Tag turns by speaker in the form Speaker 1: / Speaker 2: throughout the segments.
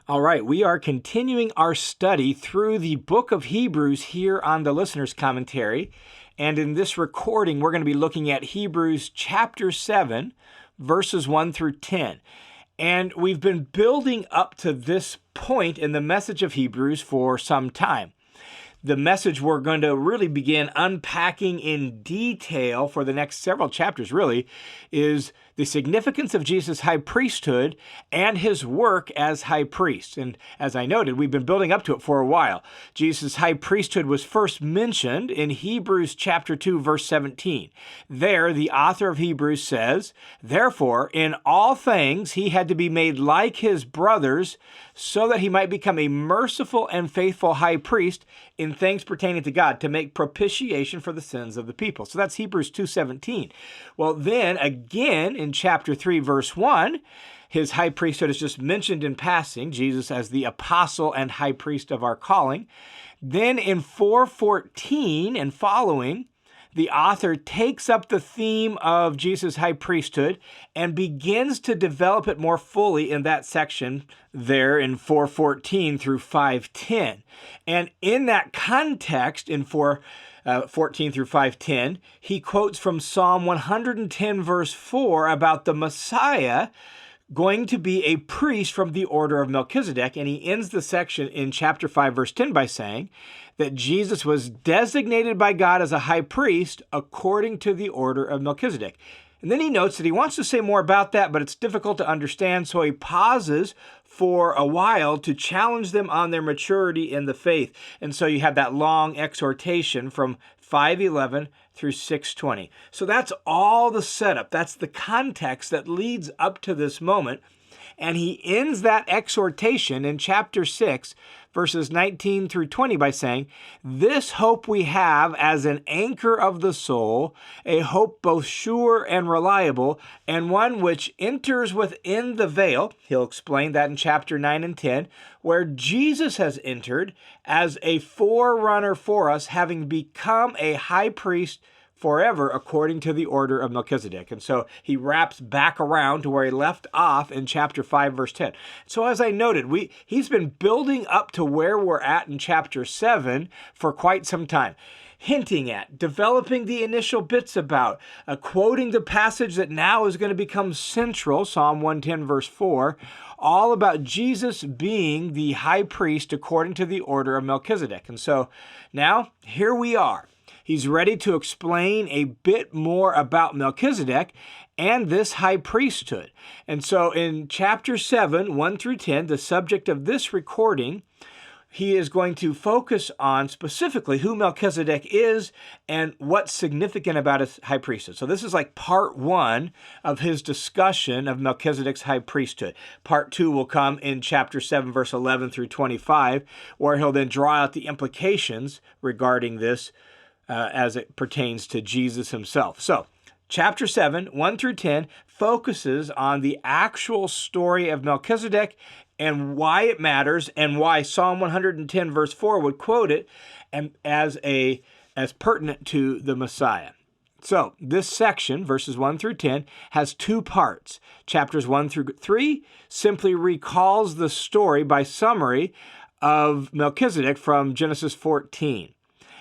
Speaker 1: All right, we are continuing our study through the book of Hebrews here on the Listener's Commentary. And in this recording, we're going to be looking at Hebrews chapter 7, verses 1 through 10. And we've been building up to this point in the message of Hebrews for some time. The message we're going to really begin unpacking in detail for the next several chapters, really, is the significance of Jesus' high priesthood and his work as high priest. And as I noted, we've been building up to it for a while. Jesus' high priesthood was first mentioned in Hebrews chapter 2, verse 17. There, the author of Hebrews says, "Therefore, in all things he had to be made like his brothers, so that he might become a merciful and faithful high priest in things pertaining to God, to make propitiation for the sins of the people." So that's Hebrews 2:17. Well, then again in chapter 3, verse 1, his high priesthood is just mentioned in passing, Jesus as the apostle and high priest of our calling. Then in 4:14 and following, the author takes up the theme of Jesus' high priesthood and begins to develop it more fully in that section there in 4:14 through 5:10. And in that context, in 4:14 through 5:10, he quotes from Psalm 110, verse 4, about the Messiah going to be a priest from the order of Melchizedek. And he ends the section in chapter 5, verse 10 by saying that Jesus was designated by God as a high priest according to the order of Melchizedek. And then he notes that he wants to say more about that, but it's difficult to understand, so he pauses for a while to challenge them on their maturity in the faith. And so you have that long exhortation from 5:11 through 6:20. So that's all the setup. That's the context that leads up to this moment. And he ends that exhortation in chapter 6, verses 19 through 20 by saying, "This hope we have as an anchor of the soul, a hope both sure and reliable, and one which enters within the veil." He'll explain that in chapter 9 and 10, where Jesus has entered as a forerunner for us, having become a high priest forever according to the order of Melchizedek. And so he wraps back around to where he left off in chapter 5, verse 10. So as I noted, he's been building up to where we're at in chapter 7 for quite some time, hinting at, developing the initial bits about, quoting the passage that now is going to become central, Psalm 110, verse 4, all about Jesus being the high priest according to the order of Melchizedek. And so now here we are. He's ready to explain a bit more about Melchizedek and this high priesthood. And so in chapter 7, 1 through 10, the subject of this recording, he is going to focus on specifically who Melchizedek is and what's significant about his high priesthood. So this is like part 1 of his discussion of Melchizedek's high priesthood. Part 2 will come in chapter 7, verse 11 through 25, where he'll then draw out the implications regarding this as it pertains to Jesus himself. So, chapter 7, 1 through 10, focuses on the actual story of Melchizedek and why it matters and why Psalm 110, verse 4 would quote it and as pertinent to the Messiah. So, this section, verses 1 through 10, has 2 parts. Chapters 1 through 3 simply recalls the story by summary of Melchizedek from Genesis 14.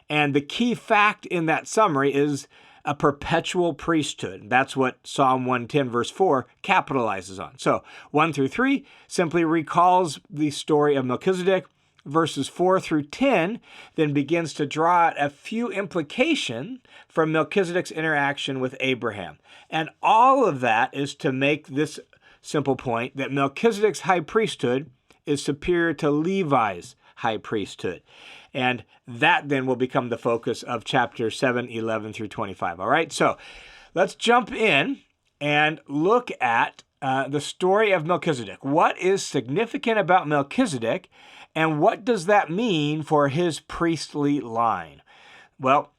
Speaker 1: And the key fact in that summary is a perpetual priesthood. That's what Psalm 110, verse 4 capitalizes on. So 1 through 3 simply recalls the story of Melchizedek. Verses 4 through 10 then begins to draw out a few implications from Melchizedek's interaction with Abraham. And all of that is to make this simple point that Melchizedek's high priesthood is superior to Levi's high priesthood. And that then will become the focus of chapter 7, 11 through 25. All right, so let's jump in and look at the story of Melchizedek. What is significant about Melchizedek, and what does that mean for his priestly line? Well,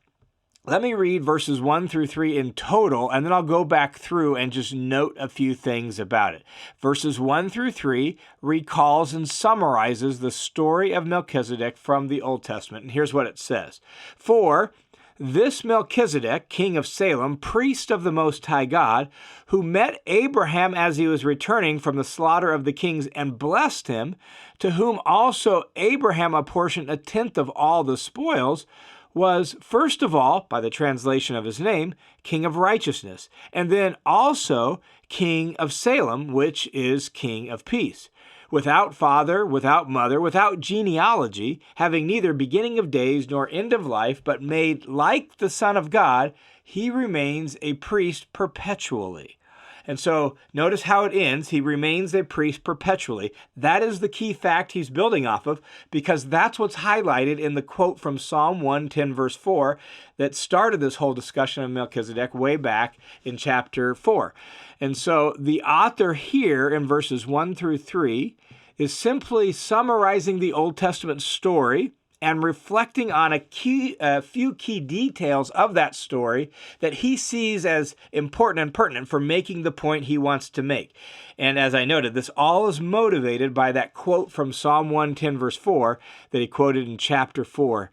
Speaker 1: let me read verses 1 through 3 in total, and then I'll go back through and just note a few things about it. Verses 1 through 3 recalls and summarizes the story of Melchizedek from the Old Testament. And here's what it says. "For this Melchizedek, king of Salem, priest of the Most High God, who met Abraham as he was returning from the slaughter of the kings and blessed him, to whom also Abraham apportioned a tenth of all the spoils, was, first of all, by the translation of his name, king of righteousness, and then also king of Salem, which is king of peace. Without father, without mother, without genealogy, having neither beginning of days nor end of life, but made like the Son of God, he remains a priest perpetually. And so notice how it ends. He remains a priest perpetually. That is the key fact he's building off of, because that's what's highlighted in the quote from Psalm 110, verse 4, that started this whole discussion of Melchizedek way back in chapter 4. And so the author here in verses 1 through 3 is simply summarizing the Old Testament story and reflecting on a few key details of that story that he sees as important and pertinent for making the point he wants to make. And as I noted, this all is motivated by that quote from Psalm 110, verse 4, that he quoted in chapter 4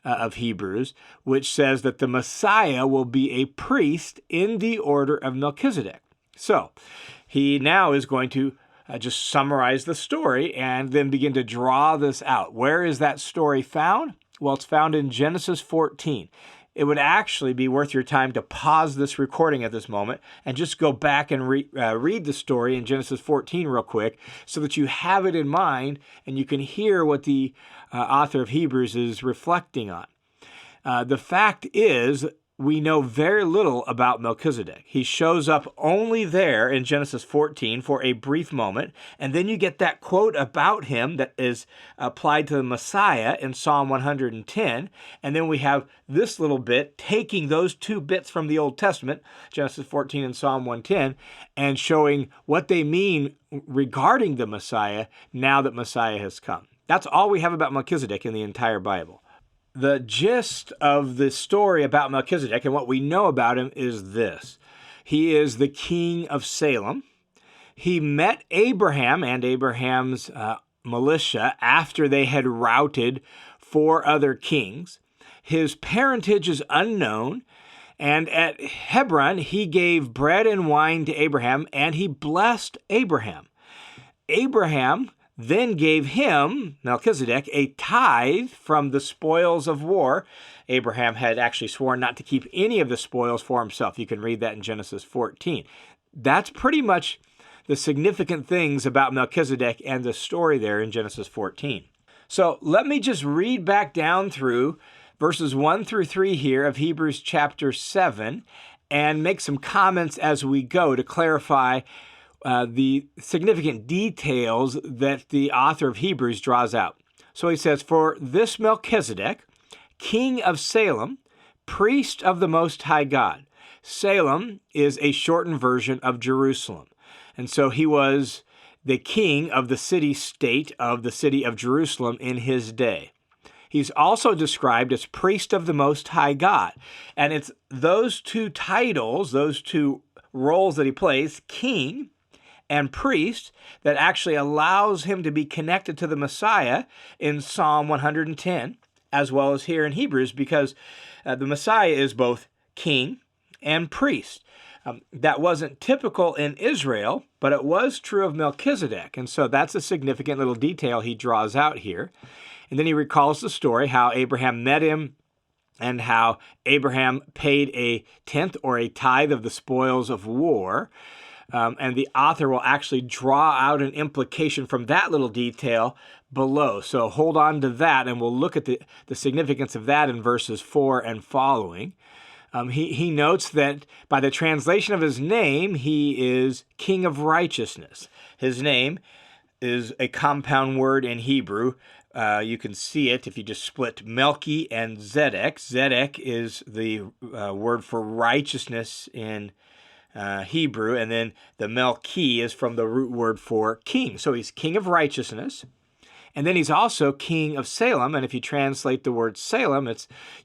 Speaker 1: of Hebrews, which says that the Messiah will be a priest in the order of Melchizedek. So he now is going to just summarize the story and then begin to draw this out. Where is that story found? Well, it's found in Genesis 14. It would actually be worth your time to pause this recording at this moment and just go back and read the story in Genesis 14 real quick so that you have it in mind and you can hear what the author of Hebrews is reflecting on. The fact is, we know very little about Melchizedek. He shows up only there in Genesis 14 for a brief moment, and then you get that quote about him that is applied to the Messiah in Psalm 110, and then we have this little bit taking those two bits from the Old Testament, Genesis 14 and Psalm 110, and showing what they mean regarding the Messiah now that Messiah has come. That's all we have about Melchizedek in the entire Bible. The gist of the story about Melchizedek and what we know about him is this. He is the king of Salem. He met Abraham and Abraham's militia after they had routed 4 other kings. His parentage is unknown, and at Hebron he gave bread and wine to Abraham, and he blessed Abraham. Abraham then gave him, Melchizedek, a tithe from the spoils of war. Abraham had actually sworn not to keep any of the spoils for himself. You can read that in Genesis 14. That's pretty much the significant things about Melchizedek and the story there in Genesis 14. So let me just read back down through verses 1 through 3 here of Hebrews chapter 7 and make some comments as we go to clarify the significant details that the author of Hebrews draws out. So he says, "For this Melchizedek, king of Salem, priest of the Most High God." Salem is a shortened version of Jerusalem. And so he was the king of the city-state of the city of Jerusalem in his day. He's also described as priest of the Most High God. And it's those two titles, those two roles that he plays, king and priest, that actually allows him to be connected to the Messiah in Psalm 110, as well as here in Hebrews, because the Messiah is both king and priest. That wasn't typical in Israel, but it was true of Melchizedek, and so that's a significant little detail he draws out here. And then he recalls the story, how Abraham met him, and how Abraham paid a tenth or a tithe of the spoils of war. And the author will actually draw out an implication from that little detail below. So hold on to that, and we'll look at the significance of that in verses 4 and following. He notes that by the translation of his name, he is king of righteousness. His name is a compound word in Hebrew. You can see it if you just split Melchi and Zedek. Zedek is the word for righteousness in Hebrew, and then the Melchi is from the root word for king. So he's king of righteousness, and then he's also king of Salem. And if you translate the word Salem,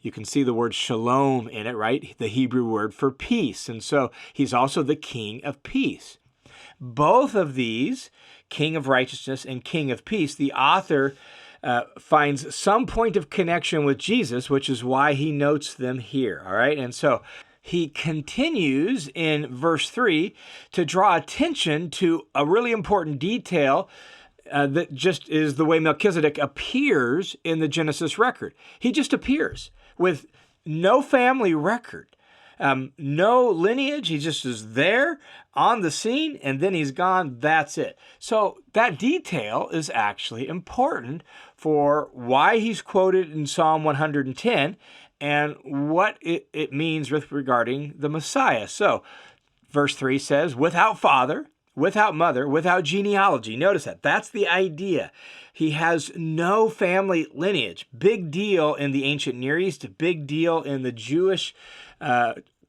Speaker 1: you can see the word shalom in it, right? The Hebrew word for peace. And so he's also the king of peace. Both of these, king of righteousness and king of peace, the author finds some point of connection with Jesus, which is why he notes them here, all right? And so he continues in verse 3 to draw attention to a really important detail that just is the way Melchizedek appears in the Genesis record. He just appears with no family record, no lineage. He just is there on the scene, and then he's gone. That's it. So that detail is actually important for why he's quoted in Psalm 110 and what it means with regarding the Messiah. So verse 3 says, without father, without mother, without genealogy. Notice that. That's the idea. He has no family lineage. Big deal in the ancient Near East, big deal in the Jewish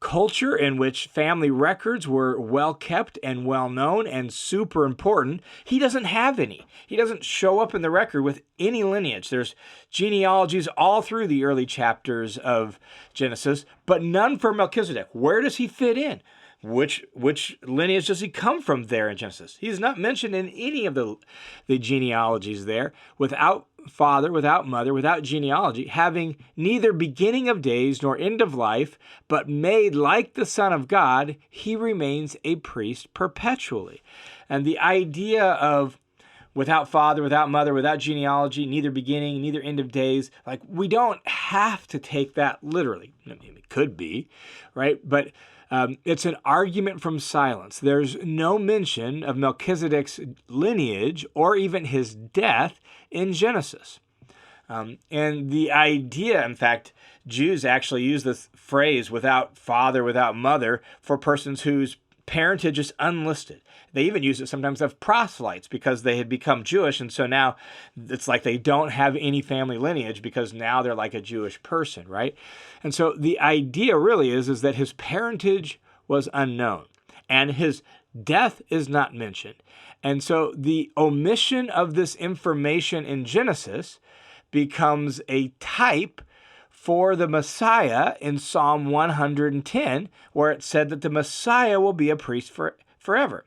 Speaker 1: culture in which family records were well kept and well known and super important. He doesn't have any. He doesn't show up in the record with any lineage. There's genealogies all through the early chapters of Genesis, but none for Melchizedek. Where does he fit in? Which lineage does he come from there in Genesis? He's not mentioned in any of the genealogies there. Without father, without mother, without genealogy, having neither beginning of days nor end of life, but made like the Son of God, he remains a priest perpetually. And the idea of without father, without mother, without genealogy, neither beginning, neither end of days, like we don't have to take that literally. I mean, it could be, right? But it's an argument from silence. There's no mention of Melchizedek's lineage or even his death in Genesis. And the idea, in fact, Jews actually use this phrase without father, without mother for persons whose parentage is unlisted. They even use it sometimes of proselytes because they had become Jewish, and so now it's like they don't have any family lineage because now they're like a Jewish person, right? And so the idea really is that his parentage was unknown, and his death is not mentioned. And so the omission of this information in Genesis becomes a type for the Messiah in Psalm 110, where it said that the Messiah will be a priest forever.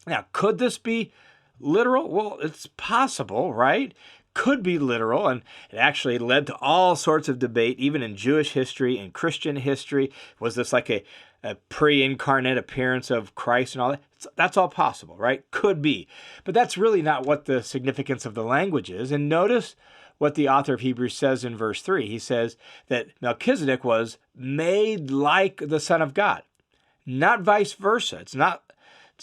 Speaker 1: Now, could this be literal? Well, it's possible, right? Could be literal, and it actually led to all sorts of debate, even in Jewish history and Christian history. Was this like a pre-incarnate appearance of Christ and all that? That's all possible, right? Could be. But that's really not what the significance of the language is. And notice what the author of Hebrews says in verse 3. He says that Melchizedek was made like the Son of God, not vice versa. It's not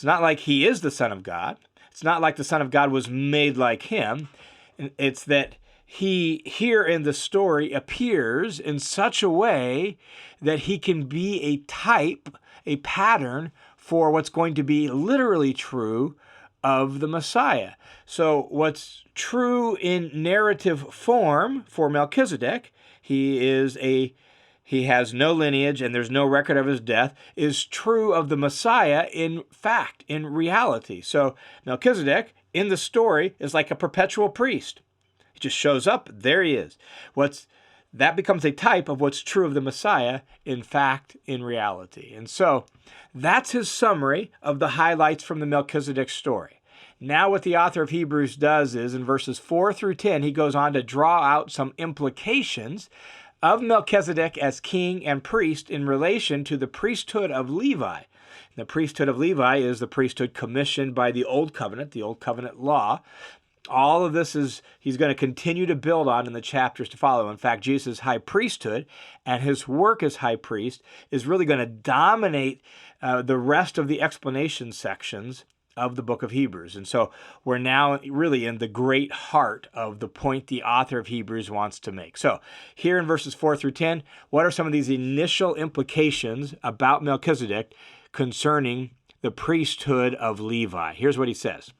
Speaker 1: like he is the Son of God. It's not like the Son of God was made like him. It's that he here in the story appears in such a way that he can be a type, a pattern for what's going to be literally true of the Messiah. So what's true in narrative form for Melchizedek, he has no lineage and there's no record of his death, is true of the Messiah in fact, in reality. So Melchizedek in the story is like a perpetual priest. He just shows up, there he is. That becomes a type of what's true of the Messiah, in fact, in reality. And so that's his summary of the highlights from the Melchizedek story. Now what the author of Hebrews does is, in verses 4 through 10, he goes on to draw out some implications of Melchizedek as king and priest in relation to the priesthood of Levi. The priesthood of Levi is the priesthood commissioned by the Old Covenant law. All of this he's going to continue to build on in the chapters to follow. In fact, Jesus' high priesthood and his work as high priest is really going to dominate the rest of the explanation sections of the book of Hebrews. And so we're now really in the great heart of the point the author of Hebrews wants to make. So here in verses 4 through 10, what are some of these initial implications about Melchizedek concerning the priesthood of Levi? Here's what he says.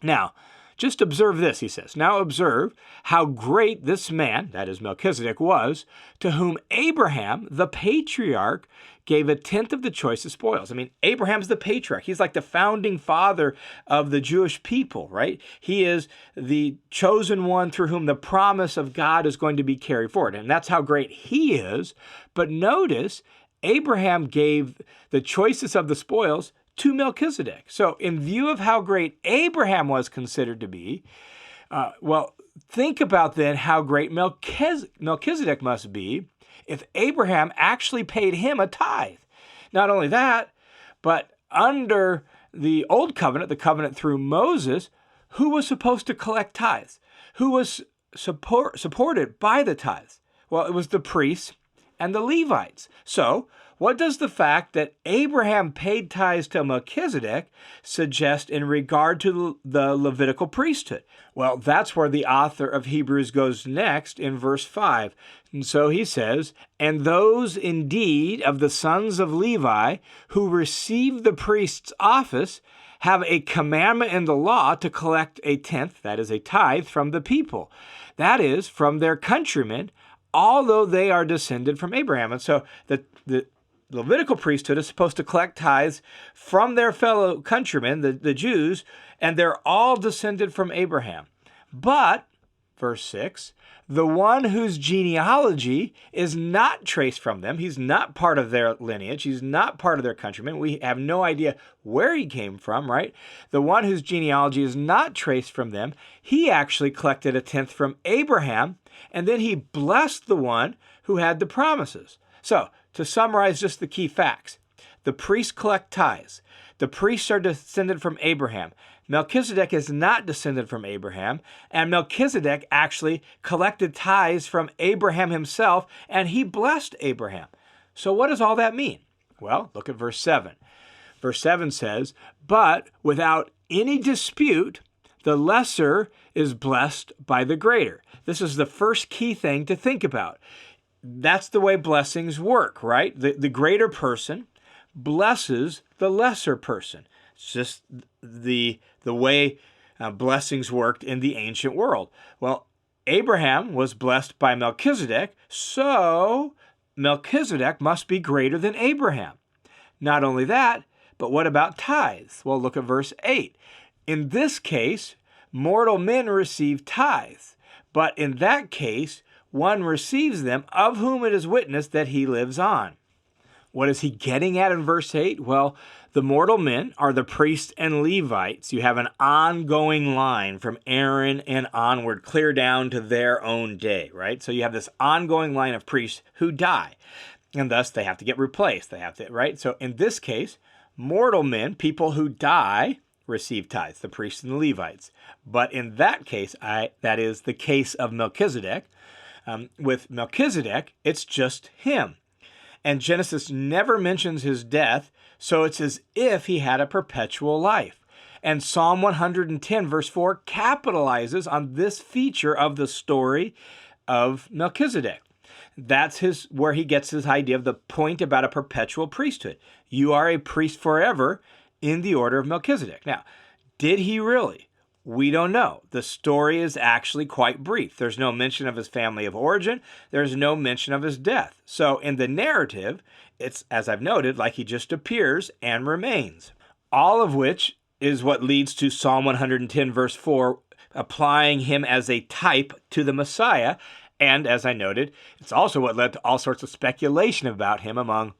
Speaker 1: Now, just observe this, he says. Now observe how great this man, that is Melchizedek, was, to whom Abraham, the patriarch, gave a tenth of the choicest spoils. I mean, Abraham's the patriarch. He's like the founding father of the Jewish people, right? He is the chosen one through whom the promise of God is going to be carried forward. And that's how great he is. But notice, Abraham gave the choicest of the spoils to Melchizedek. So in view of how great Abraham was considered to be, Well, think about then how great Melchizedek must be if Abraham actually paid him a tithe. Not only that, but under the Old Covenant, the covenant through Moses, who was supposed to collect tithes? Who was supported by the tithes? Well, it was the priests and the Levites. So, what does the fact that Abraham paid tithes to Melchizedek suggest in regard to the Levitical priesthood? Well, that's where the author of Hebrews goes next in verse 5. And so he says, "And those indeed of the sons of Levi who receive the priest's office have a commandment in the law to collect a tenth, that is a tithe, from the people, that is, from their countrymen, although they are descended from Abraham." And so the Levitical priesthood is supposed to collect tithes from their fellow countrymen, the Jews, and they're all descended from Abraham. But, verse 6, the one whose genealogy is not traced from them, he's not part of their lineage, he's not part of their countrymen, we have no idea where he came from, right? The one whose genealogy is not traced from them, he actually collected a tenth from Abraham, and then he blessed the one who had the promises. So, to summarize just the key facts, the priests collect tithes. The priests are descended from Abraham. Melchizedek is not descended from Abraham, and Melchizedek actually collected tithes from Abraham himself, and he blessed Abraham. So what does all that mean? Well, look at verse 7. Verse 7 says, "But without any dispute, the lesser is blessed by the greater." This is the first key thing to think about. That's the way blessings work, right? The greater person blesses the lesser person. It's just the way blessings worked in the ancient world. Well, Abraham was blessed by Melchizedek, so Melchizedek must be greater than Abraham. Not only that, but what about tithes? Well, look at verse 8. In this case, mortal men receive tithes, but in that case, one receives them, of whom it is witnessed that he lives on. What is he getting at in verse 8? Well, the mortal men are the priests and Levites. You have an ongoing line from Aaron and onward, clear down to their own day, right? So you have this ongoing line of priests who die, and thus they have to get replaced. They have to, right? So in this case, mortal men, people who die, receive tithes, the priests and the Levites. But in that case, that is the case of Melchizedek. With Melchizedek, it's just him. And Genesis never mentions his death, so it's as if he had a perpetual life. And Psalm 110, verse 4, capitalizes on this feature of the story of Melchizedek. That's where he gets his idea of the point about a perpetual priesthood. You are a priest forever in the order of Melchizedek. Now, did he really? We don't know. The story is actually quite brief. There's no mention of his family of origin. There's no mention of his death. So in the narrative, it's, as I've noted, like he just appears and remains. All of which is what leads to Psalm 110, verse 4, applying him as a type to the Messiah. And as I noted, it's also what led to all sorts of speculation about him among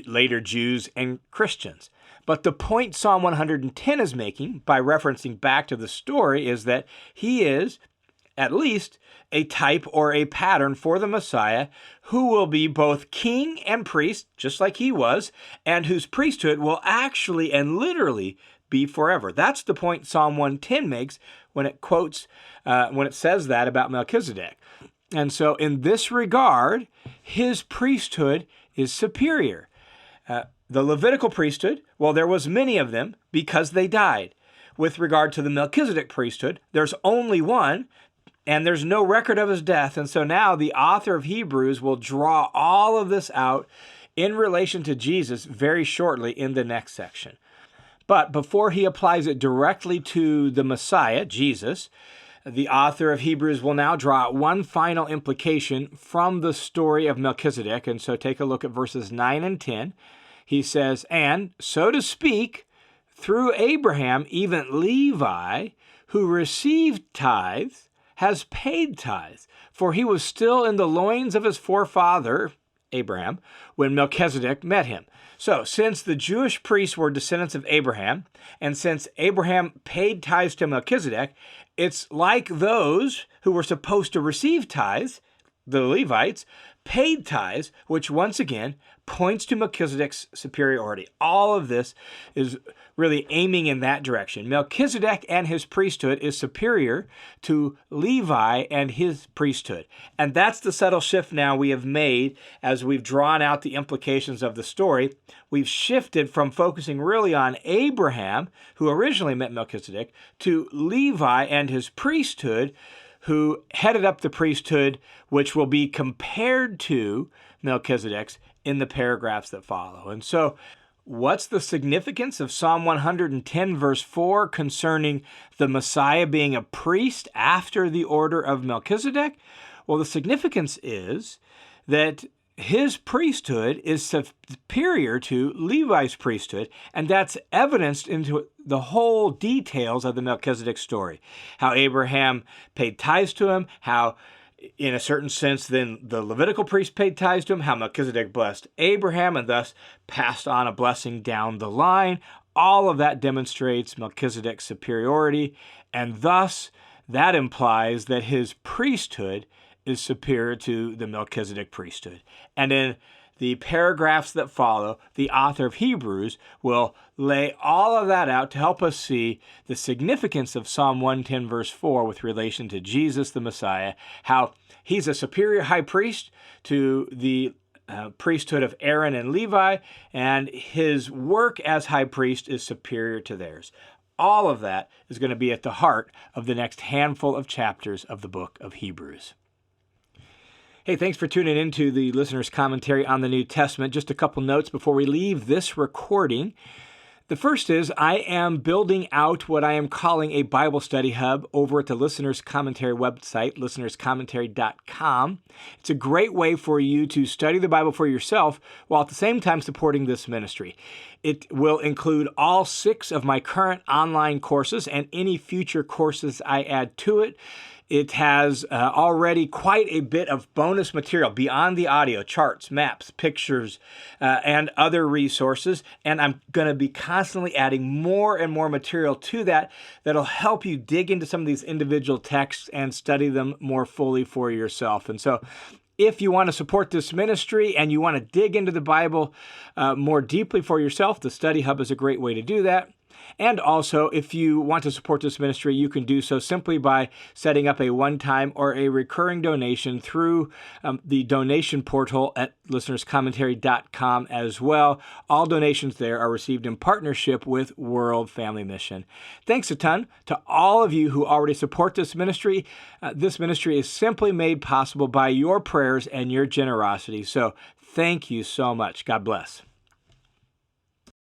Speaker 1: later Jews and Christians. But the point Psalm 110 is making, by referencing back to the story, is that he is, at least, a type or a pattern for the Messiah who will be both king and priest, just like he was, and whose priesthood will actually and literally be forever. That's the point Psalm 110 makes when it quotes, when it says that about Melchizedek. And so in this regard, his priesthood is superior. The Levitical priesthood, well, there was many of them because they died. With regard to the Melchizedek priesthood, there's only one, and there's no record of his death. And so now the author of Hebrews will draw all of this out in relation to Jesus very shortly in the next section. But before he applies it directly to the Messiah, Jesus, the author of Hebrews will now draw out one final implication from the story of Melchizedek. And so take a look at verses 9 and 10. He says, "And, so to speak, through Abraham, even Levi, who received tithes, has paid tithes, for he was still in the loins of his forefather, Abraham, when Melchizedek met him. So, since the Jewish priests were descendants of Abraham, and since Abraham paid tithes to Melchizedek, it's like those who were supposed to receive tithes, the Levites, paid tithes, which once again points to Melchizedek's superiority. All of this is really aiming in that direction. Melchizedek and his priesthood is superior to Levi and his priesthood. And that's the subtle shift now we have made as we've drawn out the implications of the story. We've shifted from focusing really on Abraham, who originally met Melchizedek, to Levi and his priesthood, who headed up the priesthood, which will be compared to Melchizedek's in the paragraphs that follow. And so, what's the significance of Psalm 110, verse 4, concerning the Messiah being a priest after the order of Melchizedek? Well, the significance is that his priesthood is superior to Levi's priesthood, and that's evidenced into the whole details of the Melchizedek story. How Abraham paid tithes to him, how in a certain sense then the Levitical priest paid tithes to him, how Melchizedek blessed Abraham and thus passed on a blessing down the line. All of that demonstrates Melchizedek's superiority, and thus that implies that his priesthood is superior to the Melchizedek priesthood. And in the paragraphs that follow, the author of Hebrews will lay all of that out to help us see the significance of Psalm 110, verse 4, with relation to Jesus the Messiah, how he's a superior high priest to the priesthood of Aaron and Levi, and his work as high priest is superior to theirs. All of that is going to be at the heart of the next handful of chapters of the book of Hebrews. Hey, thanks for tuning into the listener's commentary on the New Testament. Just a couple notes before we leave this recording. The first is I am building out what I am calling a Bible study hub over at the Listener's Commentary website, listenerscommentary.com. It's a great way for you to study the Bible for yourself while at the same time supporting this ministry. It will include all 6 of my current online courses and any future courses I add to it. It has already quite a bit of bonus material beyond the audio, charts, maps, pictures, and other resources. And I'm going to be constantly adding more and more material to that that'll help you dig into some of these individual texts and study them more fully for yourself. And so if you want to support this ministry and you want to dig into the Bible more deeply for yourself, the Study Hub is a great way to do that. And also, if you want to support this ministry, you can do so simply by setting up a one-time or a recurring donation through the donation portal at listenerscommentary.com as well. All donations there are received in partnership with World Family Mission. Thanks a ton to all of you who already support this ministry. This ministry is simply made possible by your prayers and your generosity. So thank you so much. God bless.